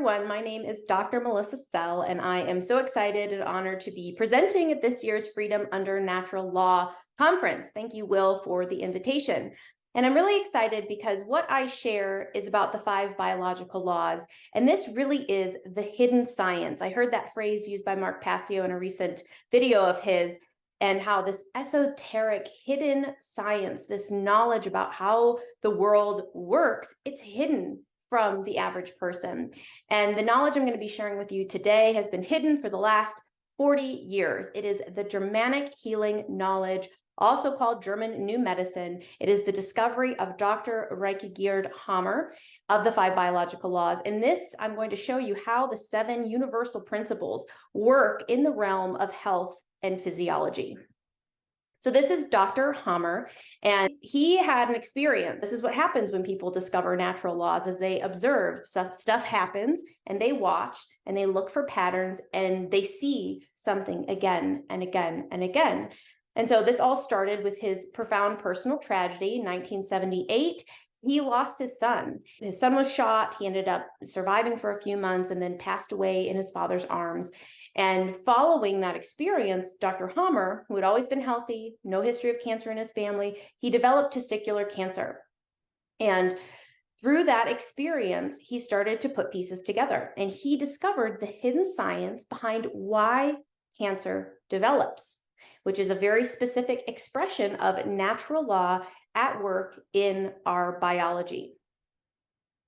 everyone. My name is Dr. Melissa Sell, and I am so excited and honored to be presenting at this year's Freedom Under Natural Law conference. Thank you, Will, for the invitation. And I'm really excited because what I share is about the 5 biological laws, and this really is the hidden science. I heard that phrase used by Mark Passio in a recent video of his, and how this esoteric hidden science, this knowledge about how the world works, it's hidden from the average person. And the knowledge I'm going to be sharing with you today has been hidden for the last 40 years. It is the Germanic healing knowledge, also called German New Medicine. It is the discovery of Dr. Gerd Hammer of the 5 biological laws. In this, I'm going to show you how the 7 universal principles work in the realm of health and physiology. So this is Dr. Hammer, and he had an experience. This is what happens when people discover natural laws, as they observe. Stuff happens, and they watch, and they look for patterns, and they see something again and again and again. And so this all started with his profound personal tragedy in 1978. He lost his son. His son was shot. He ended up surviving for a few months and then passed away in his father's arms. And following that experience, Dr. Hammer, who had always been healthy, no history of cancer in his family, he developed testicular cancer. And through that experience, he started to put pieces together, and he discovered the hidden science behind why cancer develops, which is a very specific expression of natural law at work in our biology.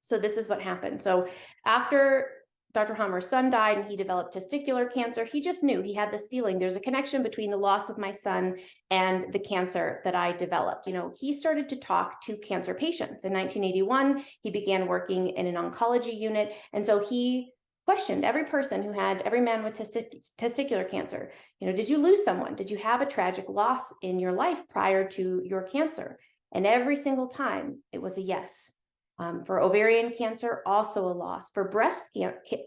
So this is what happened. So after Dr. Hammer's son died and he developed testicular cancer, he just knew, he had this feeling, there's a connection between the loss of my son and the cancer that I developed. He started to talk to cancer patients. In 1981, he began working in an oncology unit. And so he questioned every man with testicular cancer. Did you lose someone? Did you have a tragic loss in your life prior to your cancer? And every single time it was a yes. For ovarian cancer, also a loss. For breast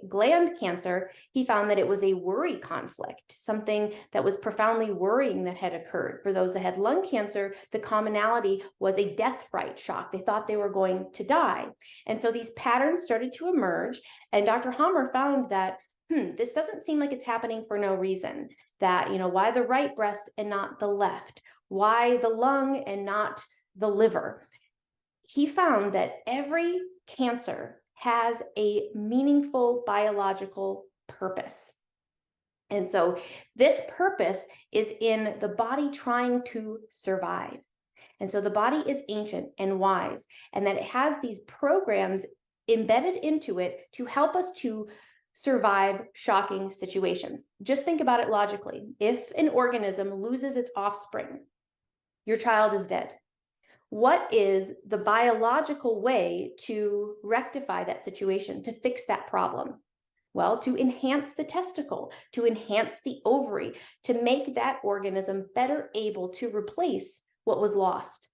gland cancer, he found that it was a worry conflict, something that was profoundly worrying that had occurred. For those that had lung cancer, the commonality was a death fright shock. They thought they were going to die. And so these patterns started to emerge, and Dr. Hammer found that, this doesn't seem like it's happening for no reason. That, why the right breast and not the left? Why the lung and not the liver? He found that every cancer has a meaningful biological purpose. And so this purpose is in the body trying to survive. And so the body is ancient and wise, and that it has these programs embedded into it to help us to survive shocking situations. Just think about it logically. If an organism loses its offspring, your child is dead. What is the biological way to rectify that situation, to fix that problem? Well, to enhance the testicle, to enhance the ovary, to make that organism better able to replace what was lost.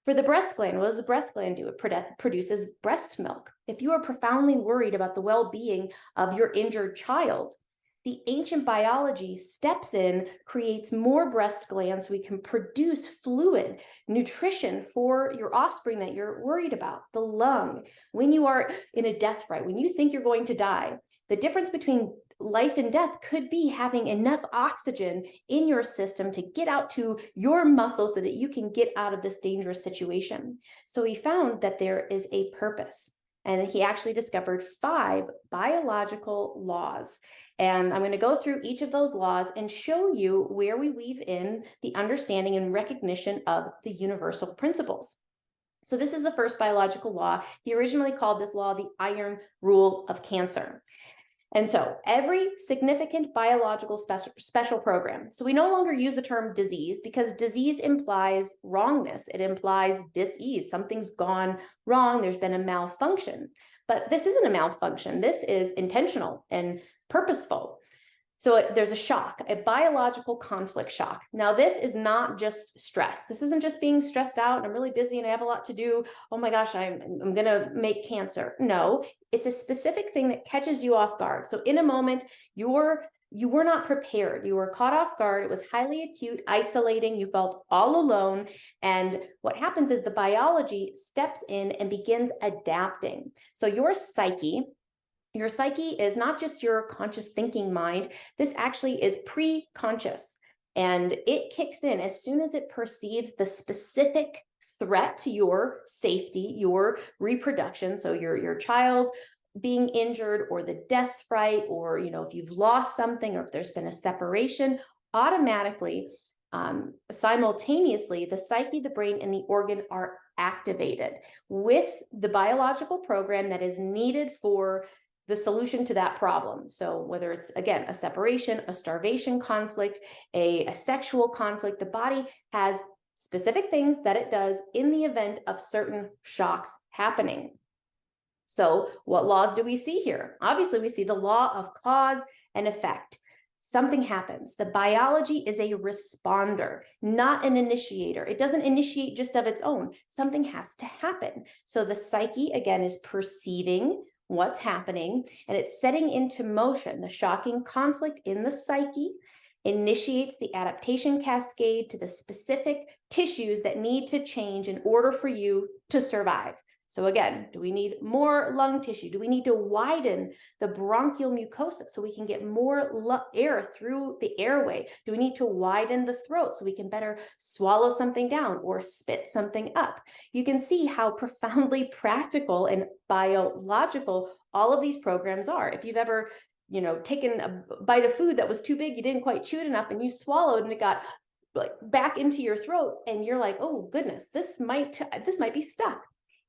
For the breast gland, what does the breast gland do? It produces breast milk. If you are profoundly worried about the well-being of your injured child, the ancient biology steps in, creates more breast glands so we can produce fluid, nutrition for your offspring that you're worried about. The lung, when you are in a death fright, when you think you're going to die, the difference between life and death could be having enough oxygen in your system to get out to your muscles so that you can get out of this dangerous situation. So he found that there is a purpose. And he actually discovered 5 biological laws. And I'm going to go through each of those laws and show you where we weave in the understanding and recognition of the universal principles. So this is the first biological law. He originally called this law the iron rule of cancer. And so every significant biological special program, so we no longer use the term disease because disease implies wrongness. It implies dis-ease. Something's gone wrong. There's been a malfunction. But this isn't a malfunction. This is intentional and purposeful. So there's a shock, a biological conflict shock. Now, this is not just stress. This isn't just being stressed out and I'm really busy and I have a lot to do. Oh my gosh, I'm going to make cancer. No, it's a specific thing that catches you off guard. So in a moment, you were not prepared. You were caught off guard. It was highly acute, isolating. You felt all alone. And what happens is the biology steps in and begins adapting. So your psyche Your psyche is not just your conscious thinking mind. This actually is pre-conscious, and it kicks in as soon as it perceives the specific threat to your safety, your reproduction. So your child being injured, or the death fright, or if you've lost something, or if there's been a separation, automatically, simultaneously, the psyche, the brain, and the organ are activated with the biological program that is needed for the solution to that problem. So whether it's, again, a separation, a starvation conflict, a sexual conflict, the body has specific things that it does in the event of certain shocks happening. So what laws do we see here? Obviously, we see the law of cause and effect. Something happens. The biology is a responder, not an initiator. It doesn't initiate just of its own. Something has to happen. So the psyche, again, is perceiving what's happening, and it's setting into motion. The shocking conflict in the psyche initiates the adaptation cascade to the specific tissues that need to change in order for you to survive. So again, do we need more lung tissue? Do we need to widen the bronchial mucosa so we can get more air through the airway? Do we need to widen the throat so we can better swallow something down or spit something up? You can see how profoundly practical and biological all of these programs are. If you've ever, taken a bite of food that was too big, you didn't quite chew it enough, and you swallowed and it got like back into your throat, and you're like, oh goodness, this might be stuck.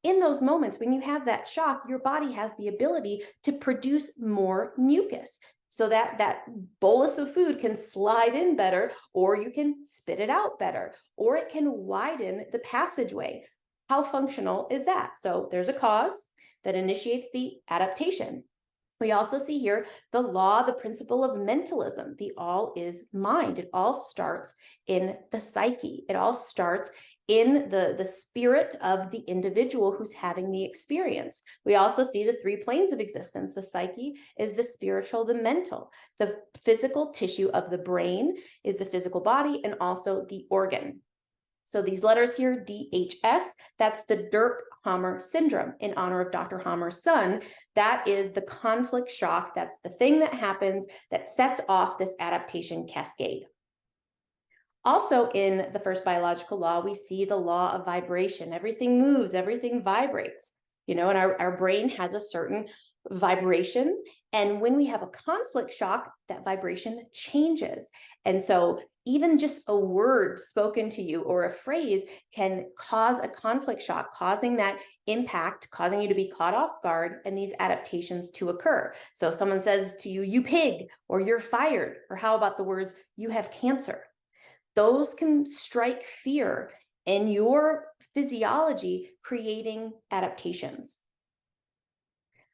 In those moments when you have that shock, your body has the ability to produce more mucus so that that bolus of food can slide in better, or you can spit it out better, or it can widen the passageway. How functional is that? So there's a cause that initiates the adaptation. We also see here the law, the principle of mentalism. The all is mind. It all starts in the psyche. It all starts in the spirit of the individual who's having the experience. We also see the three planes of existence. The psyche is the spiritual, the mental. The physical tissue of the brain is the physical body, and also the organ. So these letters here, DHS, that's the Dirk-Hammer syndrome in honor of Dr. Hammer's son. That is the conflict shock. That's the thing that happens that sets off this adaptation cascade. Also, in the first biological law, we see the law of vibration. Everything moves, everything vibrates, and our brain has a certain vibration. And when we have a conflict shock, that vibration changes. And so even just a word spoken to you or a phrase can cause a conflict shock, causing that impact, causing you to be caught off guard, and these adaptations to occur. So if someone says to you, you pig, or you're fired, or how about the words, you have cancer? Those can strike fear in your physiology, creating adaptations.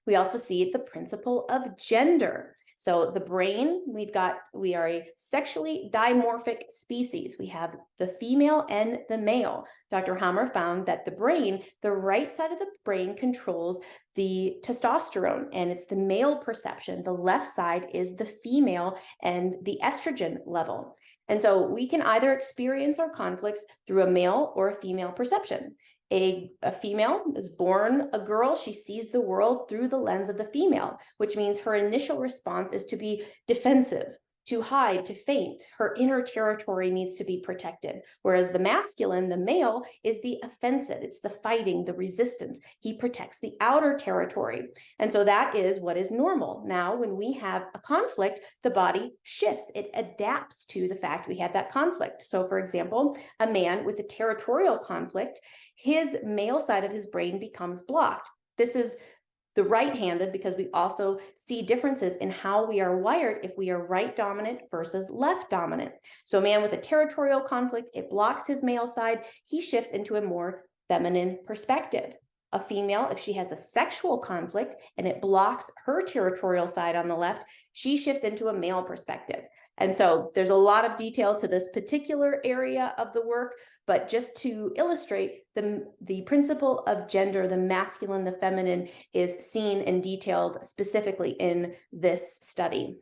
We also see the principle of gender. So the brain, we are a sexually dimorphic species. We have the female and the male. Dr. Hammer found that the brain, the right side of the brain controls the testosterone, and it's the male perception. The left side is the female and the estrogen level. And so we can either experience our conflicts through a male or a female perception. A female is born a girl. She sees the world through the lens of the female, which means her initial response is to be defensive, to hide, to faint. Her inner territory needs to be protected. Whereas the masculine, the male, is the offensive. It's the fighting, the resistance. He protects the outer territory. And so that is what is normal. Now, when we have a conflict, the body shifts. It adapts to the fact we had that conflict. So for example, a man with a territorial conflict, his male side of his brain becomes blocked. This is the right-handed, because we also see differences in how we are wired if we are right dominant versus left dominant. So a man with a territorial conflict, it blocks his male side. He shifts into a more feminine perspective. A female, if she has a sexual conflict and it blocks her territorial side on the left, she shifts into a male perspective. And so there's a lot of detail to this particular area of the work, but just to illustrate the principle of gender, the masculine, the feminine, is seen and detailed specifically in this study.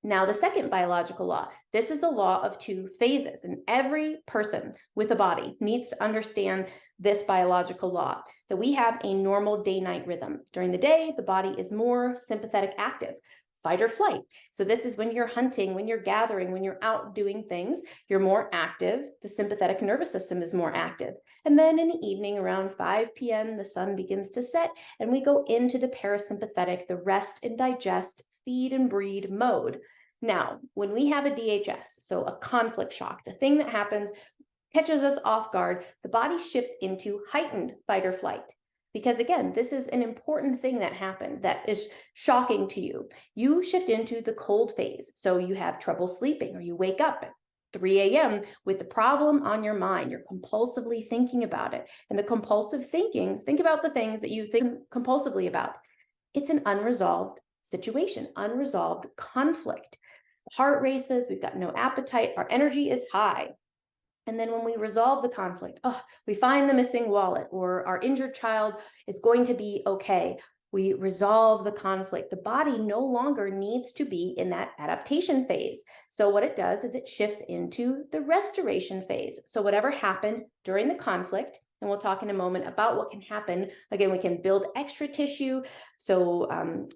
Now, the second biological law, this is the law of two phases, and every person with a body needs to understand this biological law, that we have a normal day-night rhythm. During the day, the body is more sympathetic active, fight or flight. So this is when you're hunting, when you're gathering, when you're out doing things, you're more active. The sympathetic nervous system is more active. And then in the evening, around 5 p.m., the sun begins to set, and we go into the parasympathetic, the rest and digest, feed and breed mode. Now, when we have a DHS, so a conflict shock, the thing that happens catches us off guard, the body shifts into heightened fight or flight. Because again, this is an important thing that happened that is shocking to you. You shift into the cold phase. So you have trouble sleeping, or you wake up at 3 a.m. with the problem on your mind. You're compulsively thinking about it. And the compulsive thinking, think about the things that you think compulsively about. It's an unresolved situation, unresolved conflict. Heart races, we've got no appetite, our energy is high. And then when we resolve the conflict, we find the missing wallet, or our injured child is going to be okay. We resolve the conflict. The body no longer needs to be in that adaptation phase. So what it does is it shifts into the restoration phase. So whatever happened during the conflict, and we'll talk in a moment about what can happen. Again, we can build extra tissue. So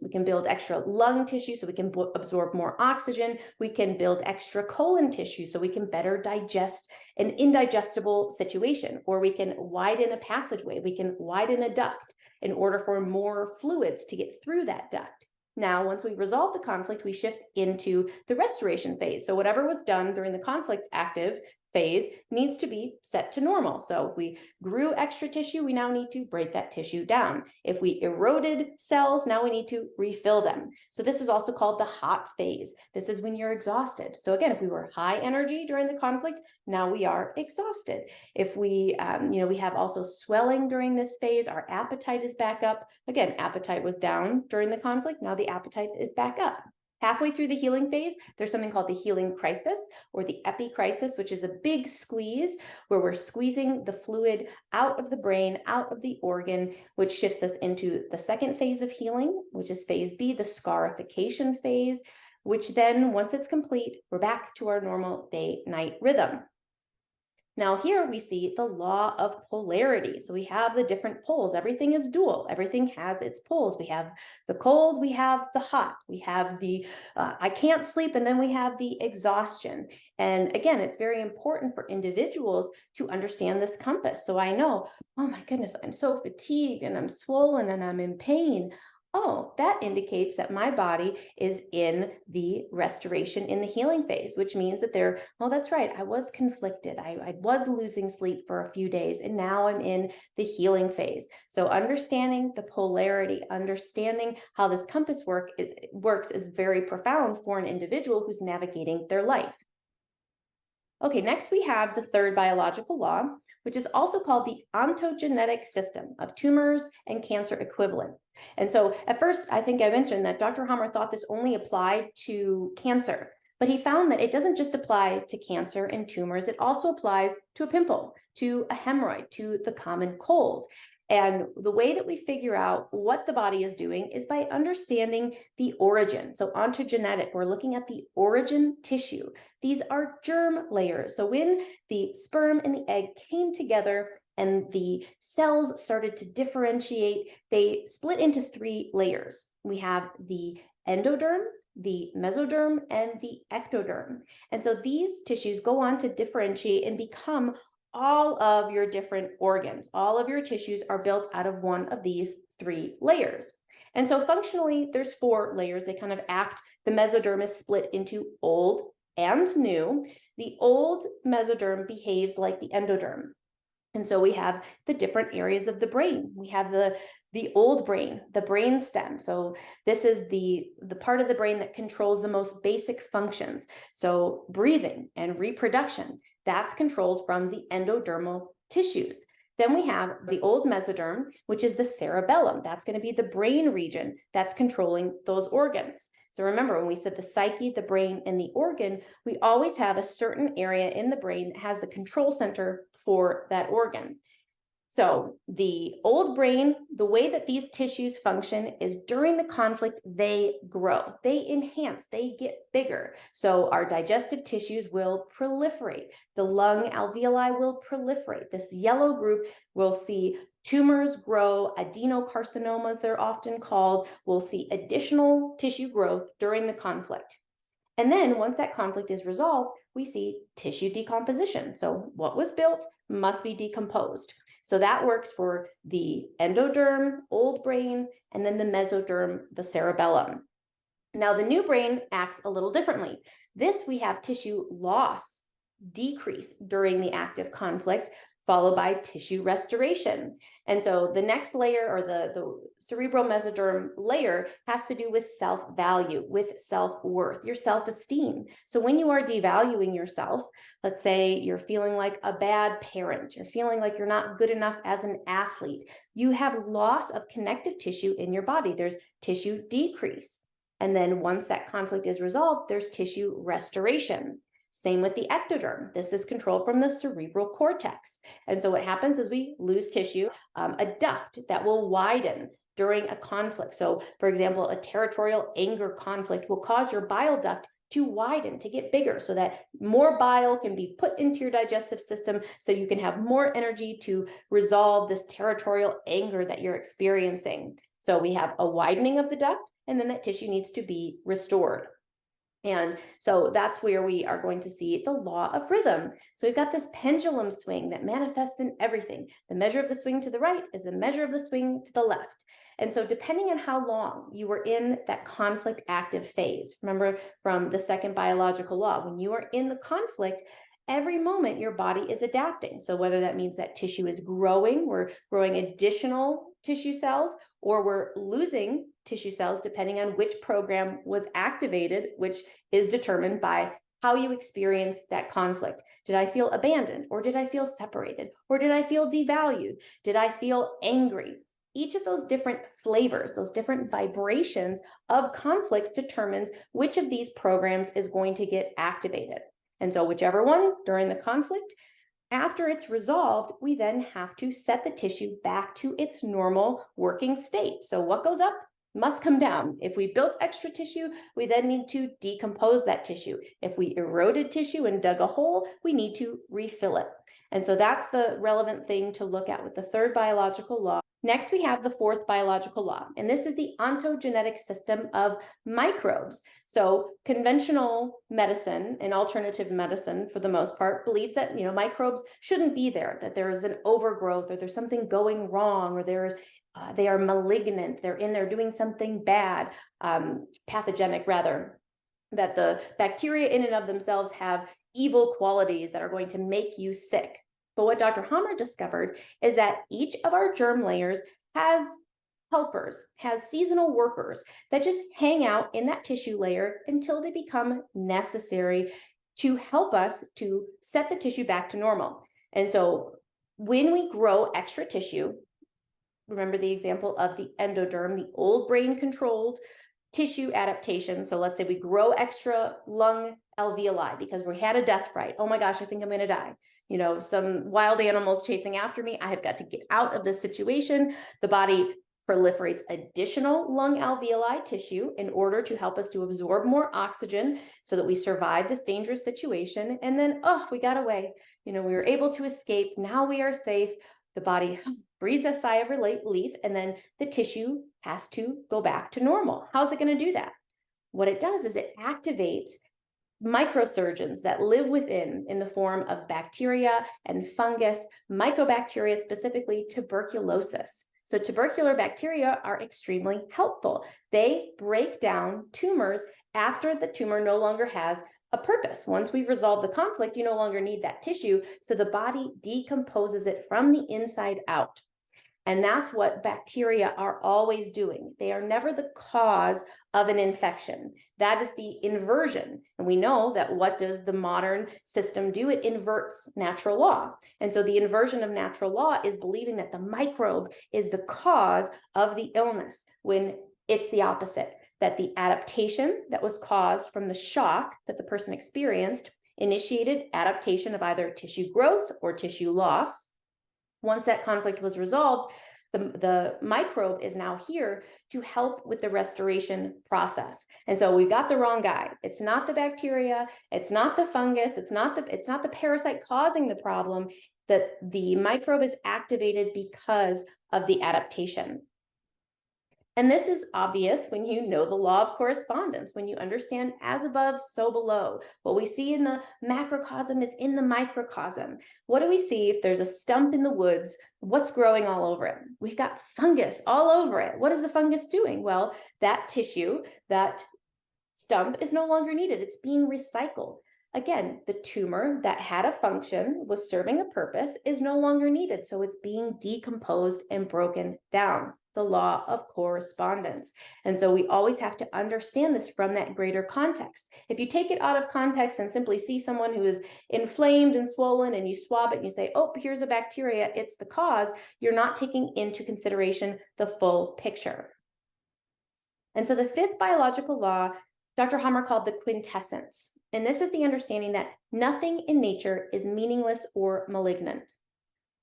we can build extra lung tissue so we can absorb more oxygen. We can build extra colon tissue so we can better digest an indigestible situation, or we can widen a passageway. We can widen a duct in order for more fluids to get through that duct. Now, once we resolve the conflict, we shift into the restoration phase. So whatever was done during the conflict active phase needs to be set to normal. So if we grew extra tissue, we now need to break that tissue down. If we eroded cells, now we need to refill them. So this is also called the hot phase. This is when you're exhausted. So again, if we were high energy during the conflict, now we are exhausted. If we, we have also swelling during this phase, our appetite is back up. Again, appetite was down during the conflict. Now the appetite is back up. Halfway through the healing phase, there's something called the healing crisis, or the epicrisis, which is a big squeeze where we're squeezing the fluid out of the brain, out of the organ, which shifts us into the second phase of healing, which is phase B, the scarification phase, which then, once it's complete, we're back to our normal day-night rhythm. Now here we see the law of polarity. So we have the different poles. Everything is dual. Everything has its poles. We have the cold, we have the hot, we have the I can't sleep, and then we have the exhaustion. And again, it's very important for individuals to understand this compass. So I know, oh my goodness, I'm so fatigued and I'm swollen and I'm in pain. Oh, that indicates that my body is in the restoration, in the healing phase, which means that that's right, I was conflicted. I was losing sleep for a few days, and now I'm in the healing phase. So understanding the polarity, understanding how this compass works is very profound for an individual who's navigating their life. Okay, next we have the third biological law, which is also called the ontogenetic system of tumors and cancer equivalent. And so at first, I think I mentioned that Dr. Hammer thought this only applied to cancer, but he found that it doesn't just apply to cancer and tumors, it also applies to a pimple, to a hemorrhoid, to the common cold. And the way that we figure out what the body is doing is by understanding the origin. So ontogenetic, we're looking at the origin tissue. These are germ layers. So when the sperm and the egg came together and the cells started to differentiate, they split into three layers. We have the endoderm, the mesoderm, and the ectoderm. And so these tissues go on to differentiate and become all of your different organs. All of your tissues are built out of one of these three layers. And so functionally, there's four layers. They kind of act, the mesoderm is split into old and new. The old mesoderm behaves like the endoderm. And so we have the different areas of the brain. We have the old brain, the brain stem. So this is the part of the brain that controls the most basic functions. So breathing and reproduction, that's controlled from the endodermal tissues. Then we have the old mesoderm, which is the cerebellum. That's going to be the brain region that's controlling those organs. So remember, when we said the psyche, the brain, and the organ, we always have a certain area in the brain that has the control center for that organ. So the old brain, the way that these tissues function is during the conflict, they grow, they enhance, they get bigger. So our digestive tissues will proliferate. The lung alveoli will proliferate. This yellow group will see tumors grow, adenocarcinomas, they're often called. We'll see additional tissue growth during the conflict. And then once that conflict is resolved, we see tissue decomposition. So what was built must be decomposed. So that works for the endoderm, old brain, and then the mesoderm, the cerebellum. Now the new brain acts a little differently. This we have tissue loss, decrease during the active conflict, followed by tissue restoration. And so the next layer, or the cerebral mesoderm layer, has to do with self-value, with self-worth, your self-esteem. So when you are devaluing yourself, let's say you're feeling like a bad parent, you're feeling like you're not good enough as an athlete, you have loss of connective tissue in your body. There's tissue decrease. And then once that conflict is resolved, there's tissue restoration. Same with the ectoderm. This is controlled from the cerebral cortex. And so what happens is we lose tissue, a duct that will widen during a conflict. So for example, a territorial anger conflict will cause your bile duct to widen, to get bigger, so that more bile can be put into your digestive system, so you can have more energy to resolve this territorial anger that you're experiencing. So we have a widening of the duct, and then that tissue needs to be restored. And so that's where we are going to see the law of rhythm. So we've got this pendulum swing that manifests in everything. The measure of the swing to the right is the measure of the swing to the left. And so depending on how long you were in that conflict active phase, remember from the second biological law, when you are in the conflict, every moment your body is adapting. So whether that means that tissue is growing, we're growing additional tissue cells, or we're losing tissue cells, depending on which program was activated, which is determined by how you experienced that conflict. Did I feel abandoned, or did I feel separated, or did I feel devalued? Did I feel angry? Each of those different flavors, those different vibrations of conflicts determines which of these programs is going to get activated. And so whichever one during the conflict, after it's resolved, we then have to set the tissue back to its normal working state. So what goes up must come down. If we built extra tissue, we then need to decompose that tissue. If we eroded tissue and dug a hole, we need to refill it. And so that's the relevant thing to look at with the third biological law. Next, we have the fourth biological law, and this is the ontogenetic system of microbes. So conventional medicine and alternative medicine, for the most part, believes that microbes shouldn't be there, that there is an overgrowth, or there's something going wrong, or they are malignant, they're in there doing something bad, pathogenic rather, that the bacteria in and of themselves have evil qualities that are going to make you sick. But what Dr. Hammer discovered is that each of our germ layers has helpers, has seasonal workers that just hang out in that tissue layer until they become necessary to help us to set the tissue back to normal. And so when we grow extra tissue, remember the example of the endoderm, the old brain controlled tissue adaptation. So let's say we grow extra lung alveoli because we had a death fright. Oh my gosh, I think I'm going to die. Some wild animals chasing after me. I have got to get out of this situation. The body proliferates additional lung alveoli tissue in order to help us to absorb more oxygen so that we survive this dangerous situation. And then, we got away. We were able to escape. Now we are safe. The body breathes a sigh of relief, and then the tissue has to go back to normal. How's it going to do that? What it does is it activates microsurgeons that live within in the form of bacteria and fungus, mycobacteria, specifically tuberculosis. So tubercular bacteria are extremely helpful. They break down tumors after the tumor no longer has a purpose. Once we resolve the conflict, you no longer need that tissue, so the body decomposes it from the inside out. And that's what bacteria are always doing. They are never the cause of an infection. That is the inversion. And we know that what does the modern system do? It inverts natural law. And so the inversion of natural law is believing that the microbe is the cause of the illness, when it's the opposite, that the adaptation that was caused from the shock that the person experienced initiated adaptation of either tissue growth or tissue loss. Once that conflict was resolved, the microbe is now here to help with the restoration process. And so we got the wrong guy. It's not the bacteria, it's not the fungus, it's not the parasite causing the problem. That the microbe is activated because of the adaptation. And this is obvious when you know the law of correspondence, when you understand as above, so below. What we see in the macrocosm is in the microcosm. What do we see if there's a stump in the woods? What's growing all over it? We've got fungus all over it. What is the fungus doing? Well, that tissue, that stump is no longer needed. It's being recycled. Again, the tumor that had a function, was serving a purpose, is no longer needed. So it's being decomposed and broken down. The law of correspondence. And so we always have to understand this from that greater context. If you take it out of context and simply see someone who is inflamed and swollen and you swab it and you say, oh, here's a bacteria, it's the cause, you're not taking into consideration the full picture. And so the fifth biological law, Dr. Hammer called the quintessence. And this is the understanding that nothing in nature is meaningless or malignant.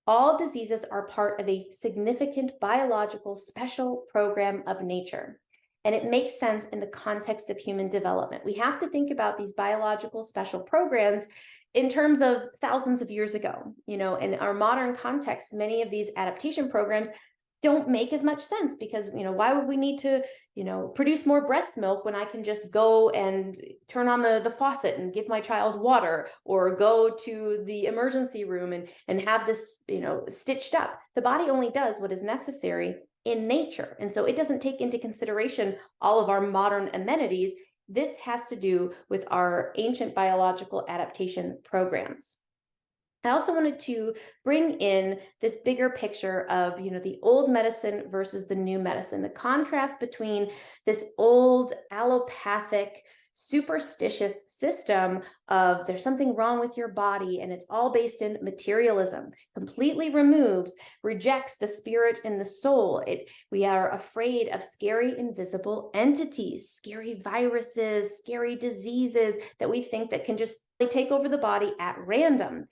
All diseases are part of a significant biological special program of nature. And it makes sense in the context of human development. We have to think about these biological special programs in terms of thousands of years ago. In our modern context, many of these adaptation programs don't make as much sense because, why would we need to, produce more breast milk when I can just go and turn on the faucet and give my child water, or go to the emergency room and have this, stitched up. The body only does what is necessary in nature. And so it doesn't take into consideration all of our modern amenities. This has to do with our ancient biological adaptation programs. I also wanted to bring in this bigger picture of, the old medicine versus the new medicine, the contrast between this old allopathic, superstitious system of there's something wrong with your body and it's all based in materialism, completely rejects the spirit and the soul. We are afraid of scary invisible entities, scary viruses, scary diseases that we think that can just take over the body at random.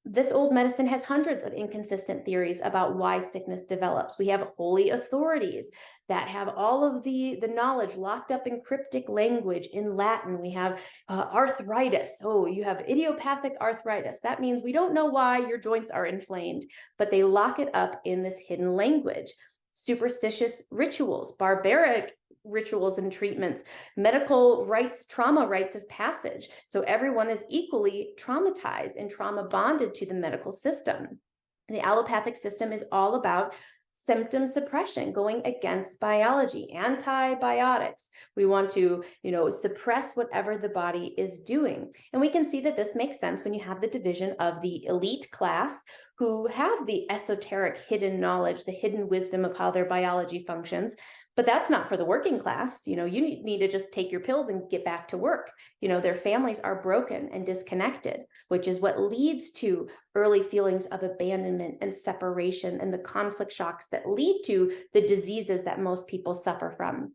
This old medicine has hundreds of inconsistent theories about why sickness develops. We have holy authorities that have all of the knowledge locked up in cryptic language in Latin. We have arthritis. Oh, you have idiopathic arthritis. That means we don't know why your joints are inflamed, but they lock it up in this hidden language. Superstitious rituals, barbaric rituals and treatments, medical rites, trauma rites of passage. So everyone is equally traumatized and trauma bonded to the medical system. The allopathic system is all about symptom suppression, going against biology, antibiotics. We want to, suppress whatever the body is doing. And we can see that this makes sense when you have the division of the elite class who have the esoteric hidden knowledge, the hidden wisdom of how their biology functions. But that's not for the working class. You need to just take your pills and get back to work. Their families are broken and disconnected, which is what leads to early feelings of abandonment and separation and the conflict shocks that lead to the diseases that most people suffer from.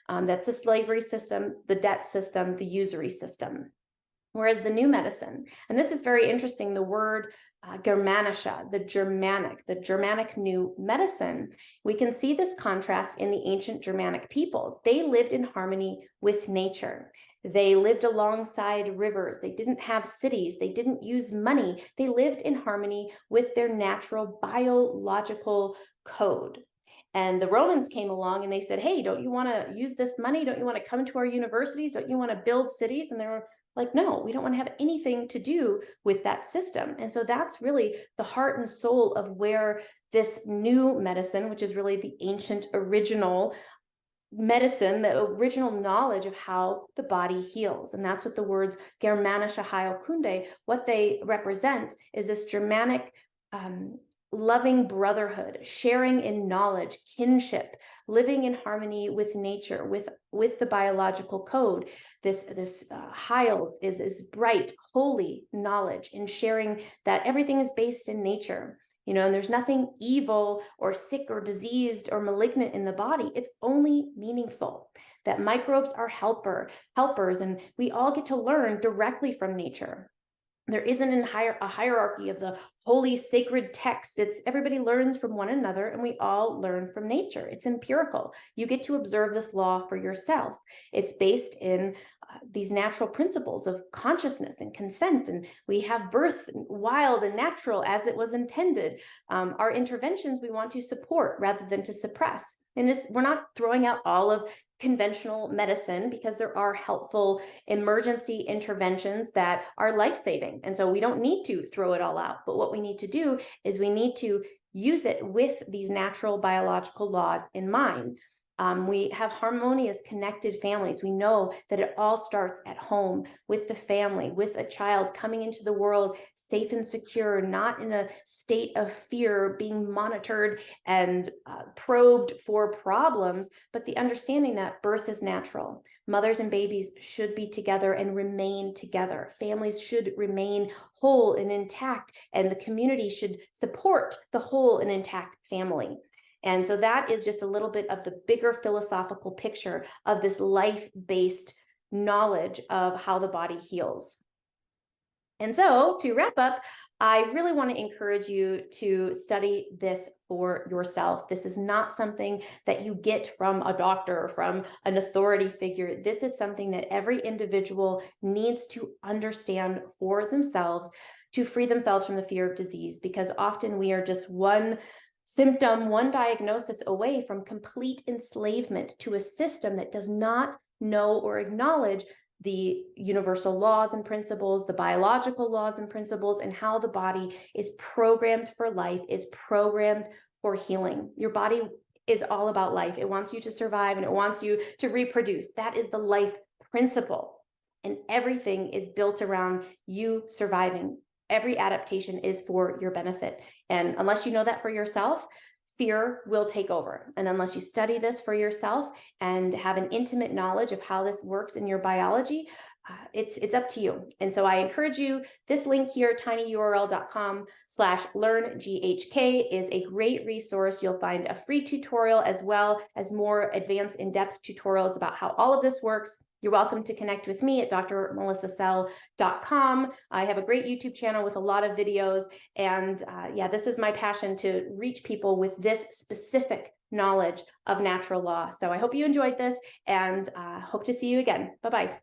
That's the slavery system, the debt system, the usury system. Whereas the new medicine, and this is very interesting, the word Germanische, the Germanic new medicine, we can see this contrast in the ancient Germanic peoples. They lived in harmony with nature. They lived alongside rivers. They didn't have cities. They didn't use money. They lived in harmony with their natural biological code. And the Romans came along and they said, hey, don't you want to use this money? Don't you want to come to our universities? Don't you want to build cities? And they were like, no, we don't want to have anything to do with that system. And so that's really the heart and soul of where this new medicine, which is really the ancient original medicine, the original knowledge of how the body heals. And that's what the words Germanische Heilkunde, what they represent is this Germanic loving brotherhood, sharing in knowledge, kinship, living in harmony with nature, with the biological code. This Heil is bright, holy knowledge, and sharing that everything is based in nature. And there's nothing evil or sick or diseased or malignant in the body. It's only meaningful. That microbes are helpers, and we all get to learn directly from nature. There isn't a hierarchy of the holy sacred texts. It's everybody learns from one another, and we all learn from nature. It's empirical. You get to observe this law for yourself. It's based in these natural principles of consciousness and consent, and we have birth wild and natural as it was intended. Our interventions we want to support rather than to suppress. And we're not throwing out all of conventional medicine, because there are helpful emergency interventions that are life-saving. And so we don't need to throw it all out. But what we need to do is we need to use it with these natural biological laws in mind. We have harmonious, connected families. We know that it all starts at home with the family, with a child coming into the world safe and secure, not in a state of fear, being monitored and probed for problems, but the understanding that birth is natural. Mothers and babies should be together and remain together. Families should remain whole and intact, and the community should support the whole and intact family. And so that is just a little bit of the bigger philosophical picture of this life-based knowledge of how the body heals. And so to wrap up, I really want to encourage you to study this for yourself. This is not something that you get from a doctor or from an authority figure. This is something that every individual needs to understand for themselves to free themselves from the fear of disease, because often we are just one symptom, one diagnosis away from complete enslavement to a system that does not know or acknowledge the universal laws and principles, the biological laws and principles, and how the body is programmed for life, is programmed for healing. Your body is all about life. It wants you to survive and it wants you to reproduce. That is the life principle. And everything is built around you surviving. Every adaptation is for your benefit. And unless you know that for yourself, fear will take over. And unless you study this for yourself and have an intimate knowledge of how this works in your biology, it's up to you. And so I encourage you, this link here, tinyurl.com/learnghk, is a great resource. You'll find a free tutorial as well as more advanced in-depth tutorials about how all of this works. You're welcome to connect with me at drmelissasell.com. I have a great YouTube channel with a lot of videos. And yeah, this is my passion, to reach people with this specific knowledge of natural law. So I hope you enjoyed this, and hope to see you again. Bye-bye.